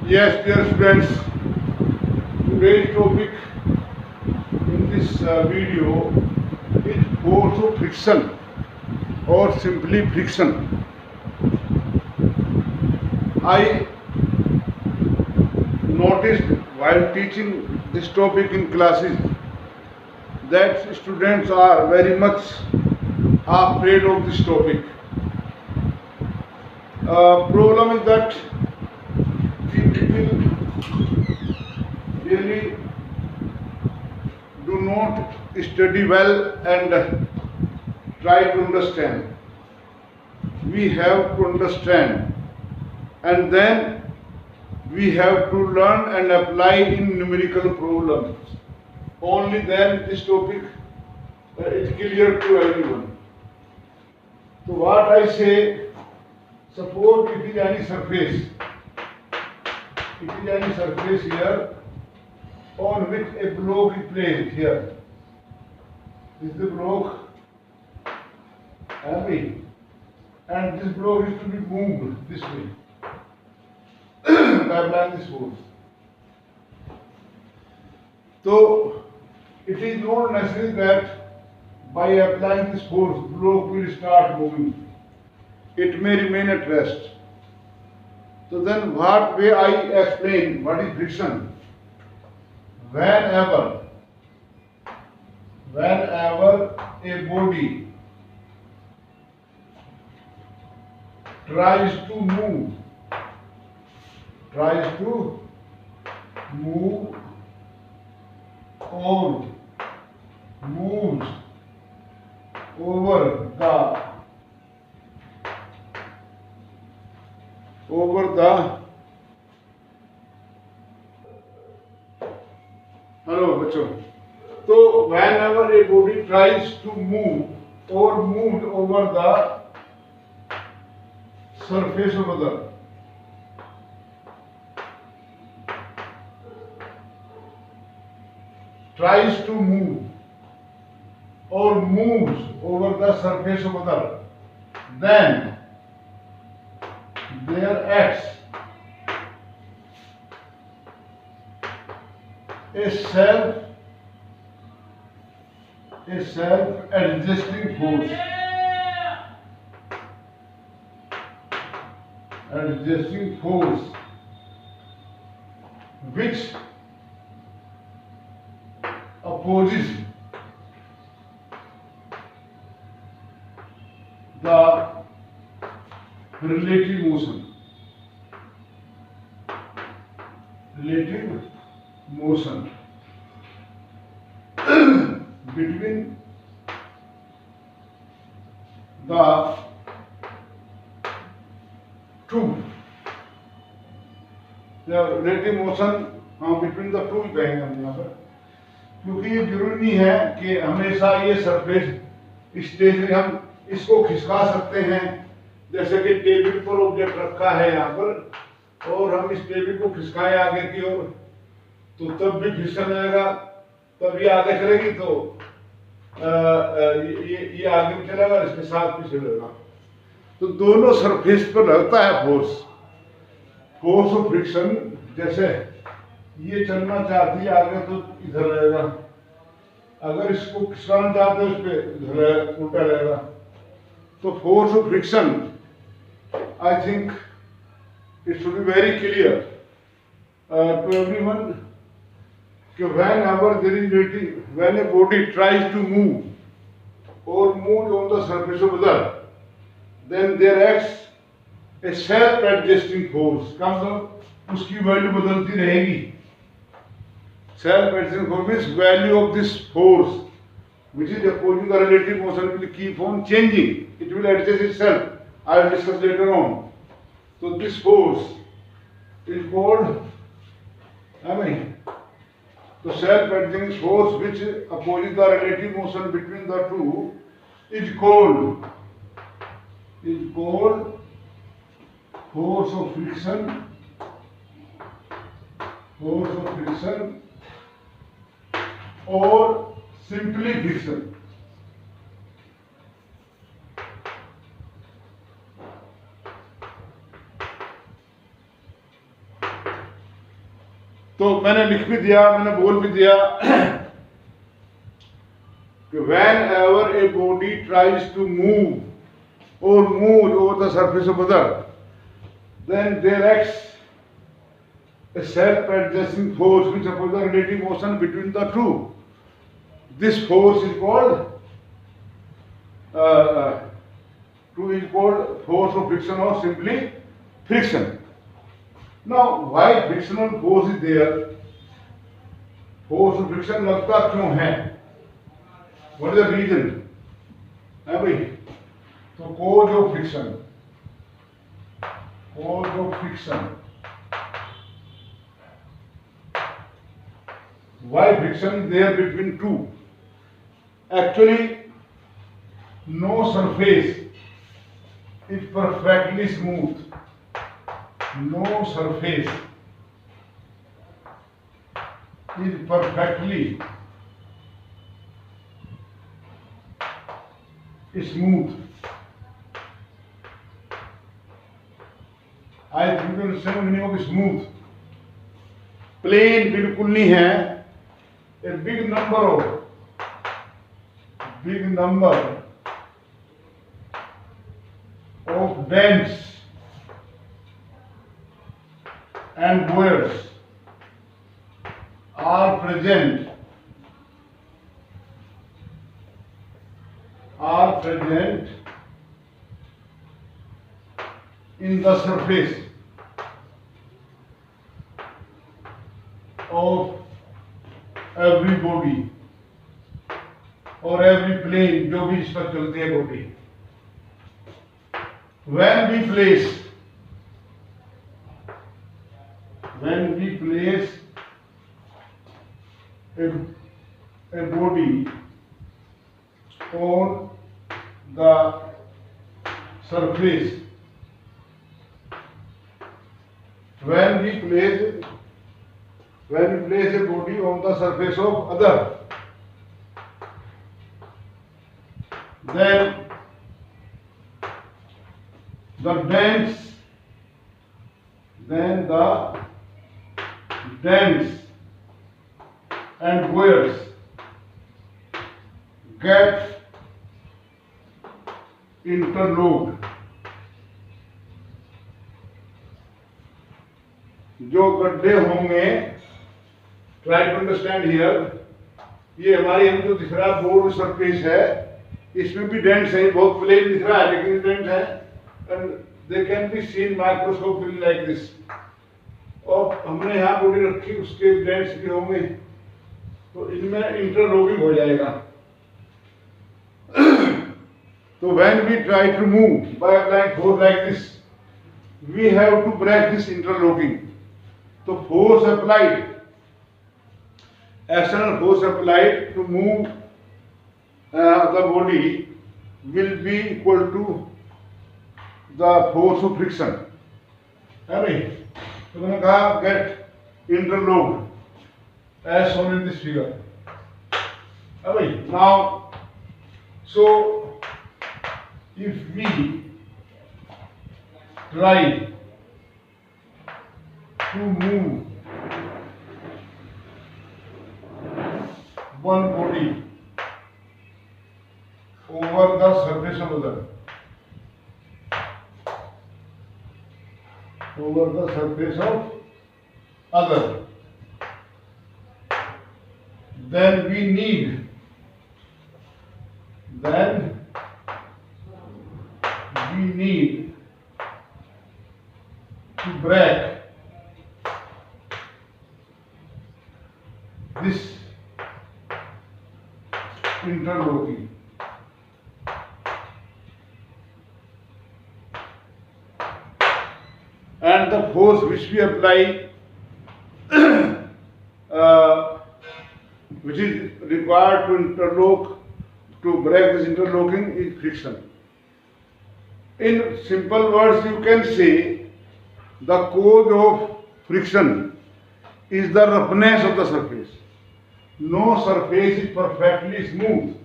Yes, dear students, today's topic in this video is force of friction or simply friction. I noticed while teaching this topic in classes that students are very much afraid of this topic. Problem is that people really do not study well and try to understand. We have to understand, and then we have to learn and apply in numerical problems. Only then this topic is clear to everyone. So what I say, suppose it is any surface, here on which a block is placed here. This is the block heavy, and this block is to be moved this way by applying this force. So it is not necessary that by applying this force, block will start moving. It may remain at rest. So then what way I explain what is friction? Whenever a body tries to move or moves over the hello बच्चों. So whenever a body tries to move or moved over the surface of the tries to move or moves over the surface of other, then there acts a self-adjusting force, which opposes the relative motion between the two. The relative motion between the two कहेंगे हम यहाँ पर, क्योंकि ये जरूरी नहीं है कि हमेशा ये सरफेस स्टेशनरी हम इसको खिसका सकते हैं. जैसे कि टेबल पर ऑब्जेक्ट रखा है यहाँ पर और हम इस टेबल को खिसकाएं आगे की ओर, तो तब भी फिसल जाएगा, तब ये आगे चलेगी तो ये आगे भी चलेगा, इसके साथ भी चलेगा. तो दोनों सरफेस पर लगता है फोर्स ऑफ फ्रिक्शन. जैसे ये चलना चाहती है आगे तो इधर रहेगा, अगर इसको खिसकाना चाहते हो इस पे इधर उल्टा रहेगा. तो force of friction I think it should be very clear to everyone that when a body tries to move or move on the surface of other, then there acts a self-adjusting force. comes up उसकी value बदलती रहेगी. Self-adjusting force means value of this force which is opposing the relative motion will keep on changing. It will adjust itself. I will discuss later on. So this force is called, the self-adjusting force which opposes the relative motion between the two is called force of friction or simply friction. तो मैंने लिख भी दिया, मैंने बोल भी दिया कि whenever a body tries to move or move over the surface of other, then there acts a self-adjusting force which opposes the relative motion between the two. This force is called force of friction or simply friction. Now, why frictional force is there? Force of friction लगता क्यों है? What is the reason? है भाई? तो cause of friction. Why friction is there between two? Actually, no surface is perfectly smooth. No surface is perfectly smooth. I think you understand the meaning of smooth. Plain बिल्कुल नहीं है. A big number of dents and wears are present in the surface of every body or every plane जो भी इस पर चलती है body. When we place a body on the surface, when we place a body on the surface of other, then the dents and wears get interlocked. जो गड्ढे होंगे, try to understand here, ये हमारी हम जो दिख रहा है बोर्ड सरफेस है, इसमें भी डेंट्स है, बहुत प्लेन दिख रहा है लेकिन डेंट्स है, and they can be seen microscopically like this. और हमने यहाँ बॉडी रखी, उसके डेंट्स भी होंगे, तो इनमें इंटरलॉकिंग हो जाएगा. तो when we try to move by applying force like this, we have to break this interlocking. तो force applied, external force applied to move the body will be equal to the force of friction. है भाई? तो मैंने कहा get interlocked as shown in this figure. है भाई? Now, so if we try to move one body over the surface of other, then we need to break this interlocking. And the force which we apply, which is required to interlock, to break this interlocking, is friction. In simple words, you can say the cause of friction is the roughness of the surface. No surface is perfectly smooth.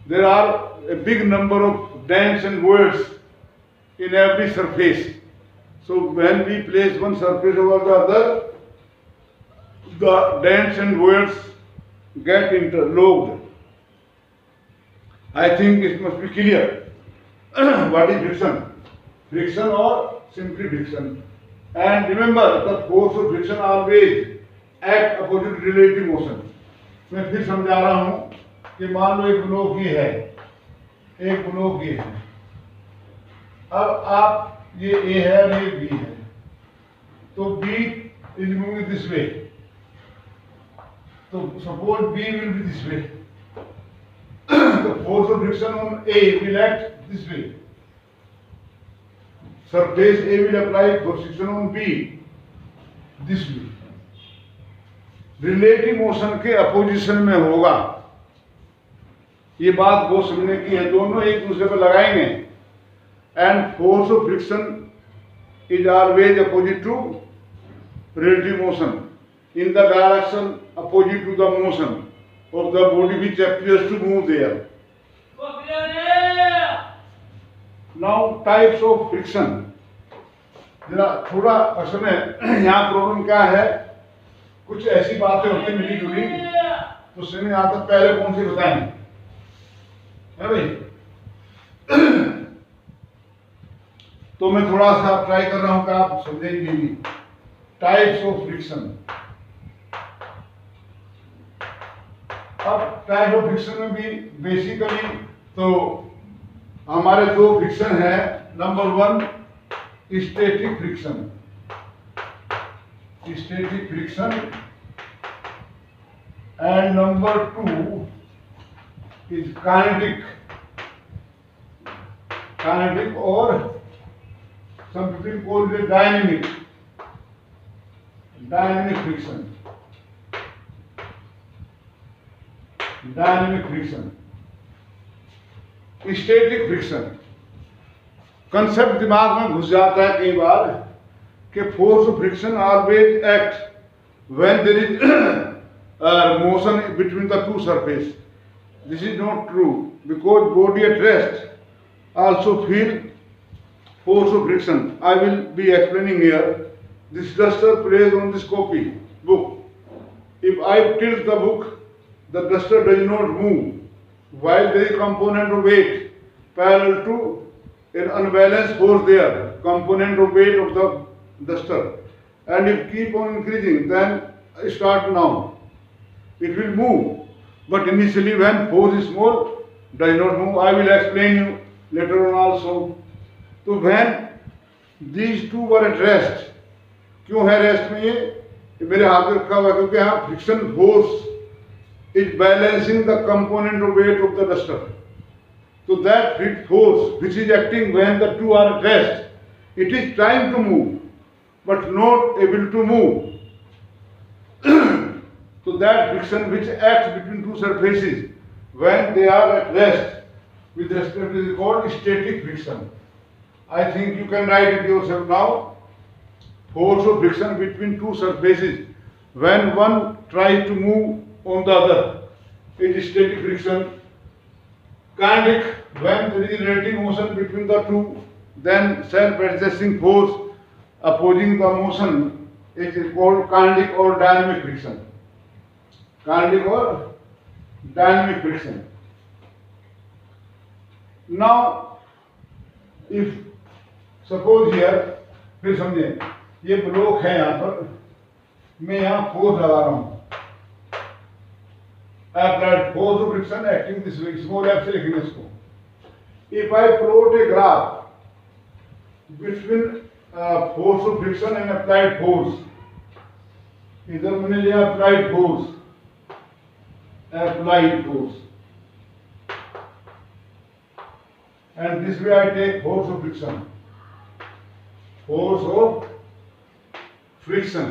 There are a big number of dents and wears in every surface. So when we place one surface over the other, the dents and voids get interlocked. I think it must be clear. What is friction? Friction or simply friction. And remember, the force of friction always act opposite relative motion. मैं फिर समझा रहा हूं कि मान लो एक block ये है, एक ब्लॉक ये है। अब आप ये A है और ये B है, तो B is moving this way. So suppose B will be this way. The force of friction on A will act this way. Surface A will apply force friction on B this way. Relative motion के opposition में होगा। ये बात बहुत समझने की है, दोनों एक दूसरे पर लगाएंगे। And force of friction is always opposite to relative motion in the direction opposite to the motion of the body which appears to move there. Now types of friction, जरा थोड़ा असल में यहाँ प्रॉब्लम क्या है, कुछ ऐसी बातें होती मिली जुली, तो समझ आता पहले कौन सी बताएं, है भाई। तो मैं थोड़ा सा ट्राई कर रहा हूं कि आप समझेंगे भी। Types of friction. अब टाइप ऑफ फ्रिक्शन में भी बेसिकली तो हमारे दो फ्रिक्शन है। Number one static friction, static friction, and number two is kinetic, kinetic और some people call it dynamic, dynamic friction, dynamic friction, static friction. Concept दिमाग में घुस जाता है कई बार कि force of friction always act when there is motion between the two surface. This is not true because body at rest also feel force of friction. I will be explaining here. This duster plays on this copy book. If I tilt the book, the duster does not move, while there is component of weight parallel to an unbalanced force there, component of weight of the duster, and if keep on increasing, then start now. It will move, but initially when force is small, does not move. I will explain you later on also. तो when these two were at rest, क्यों है rest में ये मेरे हाथ में रखा हुआ है क्योंकि यहाँ friction force is balancing the component of weight of the duster. तो that force which is acting when the two are at rest, it is trying to move but not able to move. तो that friction which acts between two surfaces when they are at rest with respect to is called static friction. I think you can write it yourself now. Force of friction between two surfaces when one tries to move on the other is static friction. Kinetic, when there is relative motion between the two, then self-adjusting force opposing the motion is called kinetic or dynamic friction. Kinetic or dynamic friction. Now, if suppose here, फिर समझे ये block है यहाँ पर, मैं यहाँ force लगा रहा हूँ, applied force of friction acting this way, small f से लिखेंगे इसको। If I plot a graph between force of friction and applied force, इधर मैंने लिया applied force, and this way I take force of friction. Force of friction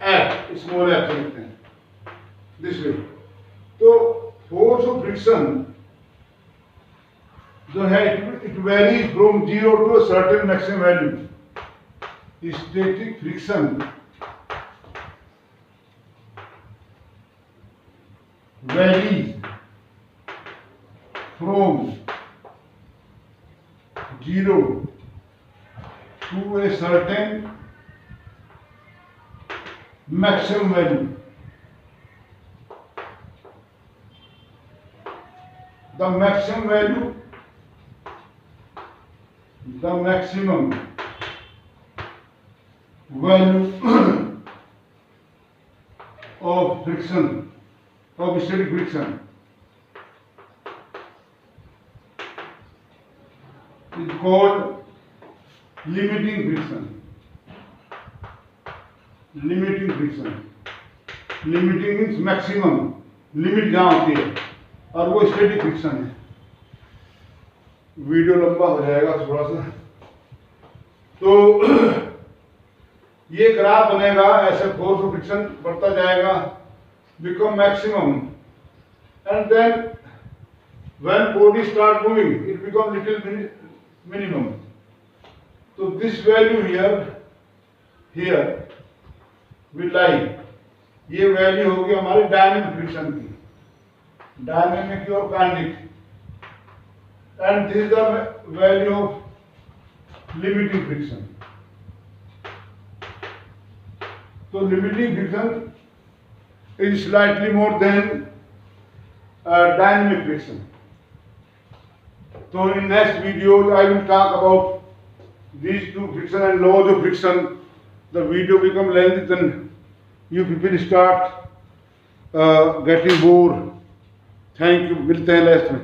F, small f लिखते हैं this way। तो force of friction जो है it varies from 0 to a certain maximum value। Static friction varies from 0 to a certain maximum value. The maximum value, the maximum value of friction, of static friction is called limiting friction. Limiting friction. Limiting means maximum, limit जहाँ होती है, और वो static friction है। Video लंबा हो जाएगा थोड़ा सा, तो ये ग्राफ बनेगा ऐसे, फोर्स ऑफ फ्रिक्शन बढ़ता जाएगा, become maximum, and then when body start moving it become little minimum. तो this value here will lie, ये वैल्यू होगी हमारी डायनेमिक फ्रिक्शन की, डायनेमिक और kinetic, and this is the value of limiting friction. तो limiting friction is slightly more than dynamic friction. So in next video I will talk about these two friction and laws of friction. The video become lengthy, then you people start getting bored. Thank you. मिलते हैं next में।